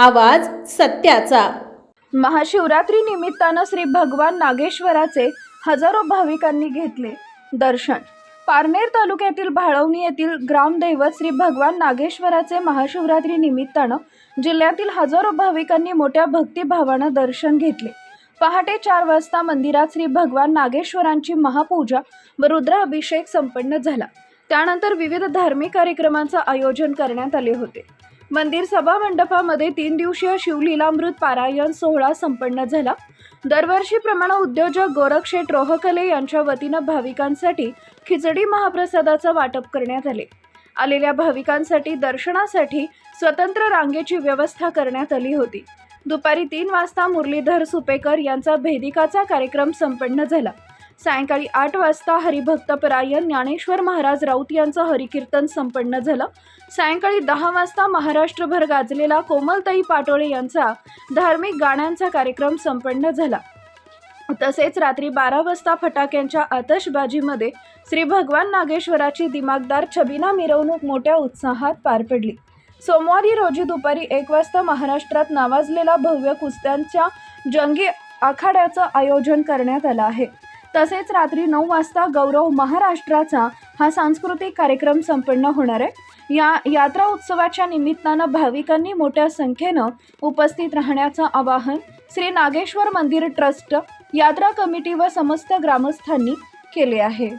आवाज सत्याचा। महाशिवरात्री निमित्तानं श्री भगवान नागेश्वराचे हजारो भाविकांनी घेतले दर्शन। पारनेर तालुक्यातील भाळवणी येथील ग्रामदैवत श्री भगवान नागेश्वराचे महाशिवरात्री निमित्तानं जिल्ह्यातील हजारो भाविकांनी मोठ्या भक्तिभावानं दर्शन घेतले। पहाटे 4 वाजता मंदिरात श्री भगवान नागेश्वरांची महापूजा व रुद्राभिषेक संपन्न झाला। त्यानंतर विविध धार्मिक कार्यक्रमांचे आयोजन करण्यात आले होते। मंदिर सभा मंडपामध्ये 3 दिवसीय शिवलीलामृत पारायण सोहळा संपन्न झाला। दरवर्षीप्रमाणे उद्योजक गोरक्षेठ रोहकले यांच्या वतीनं भाविकांसाठी खिचडी महाप्रसादाचं वाटप करण्यात आले। आलेल्या भाविकांसाठी दर्शनासाठी स्वतंत्र रांगेची व्यवस्था करण्यात आली होती। दुपारी 3 वाजता मुरलीधर सुपेकर यांचा भेदिकाचा कार्यक्रम संपन्न झाला। सायंकाळी 8 वाजता हरिभक्तपरायण ज्ञानेश्वर महाराज राऊत यांचं हरिकीर्तन संपन्न झालं। सायंकाळी 10 वाजता महाराष्ट्रभर गाजलेला कोमलताई पाटोळे यांचा धार्मिक गाण्यांचा कार्यक्रम संपन्न झाला। तसेच रात्री 12 वाजता फटाक्यांच्या आतषबाजीमध्ये श्री भगवान नागेश्वराची दिमागदार छबिना मिरवणूक मोठ्या उत्साहात पार पडली। सोमवारी रोजी दुपारी 1 वाजता महाराष्ट्रात नावाजलेला भव्य कुस्त्यांच्या जंगी आखाड्याचं आयोजन करण्यात आलं आहे। तसेच रात्री 9 वाजता गौरव महाराष्ट्राचा हा सांस्कृतिक कार्यक्रम संपन्न होणार आहे। या यात्रा उत्सवाच्या निमित्तानं भाविकांनी मोठ्या संख्येनं उपस्थित राहण्याचं आवाहन श्री नागेश्वर मंदिर ट्रस्ट, यात्रा कमिटी व समस्त ग्रामस्थांनी केले आहे।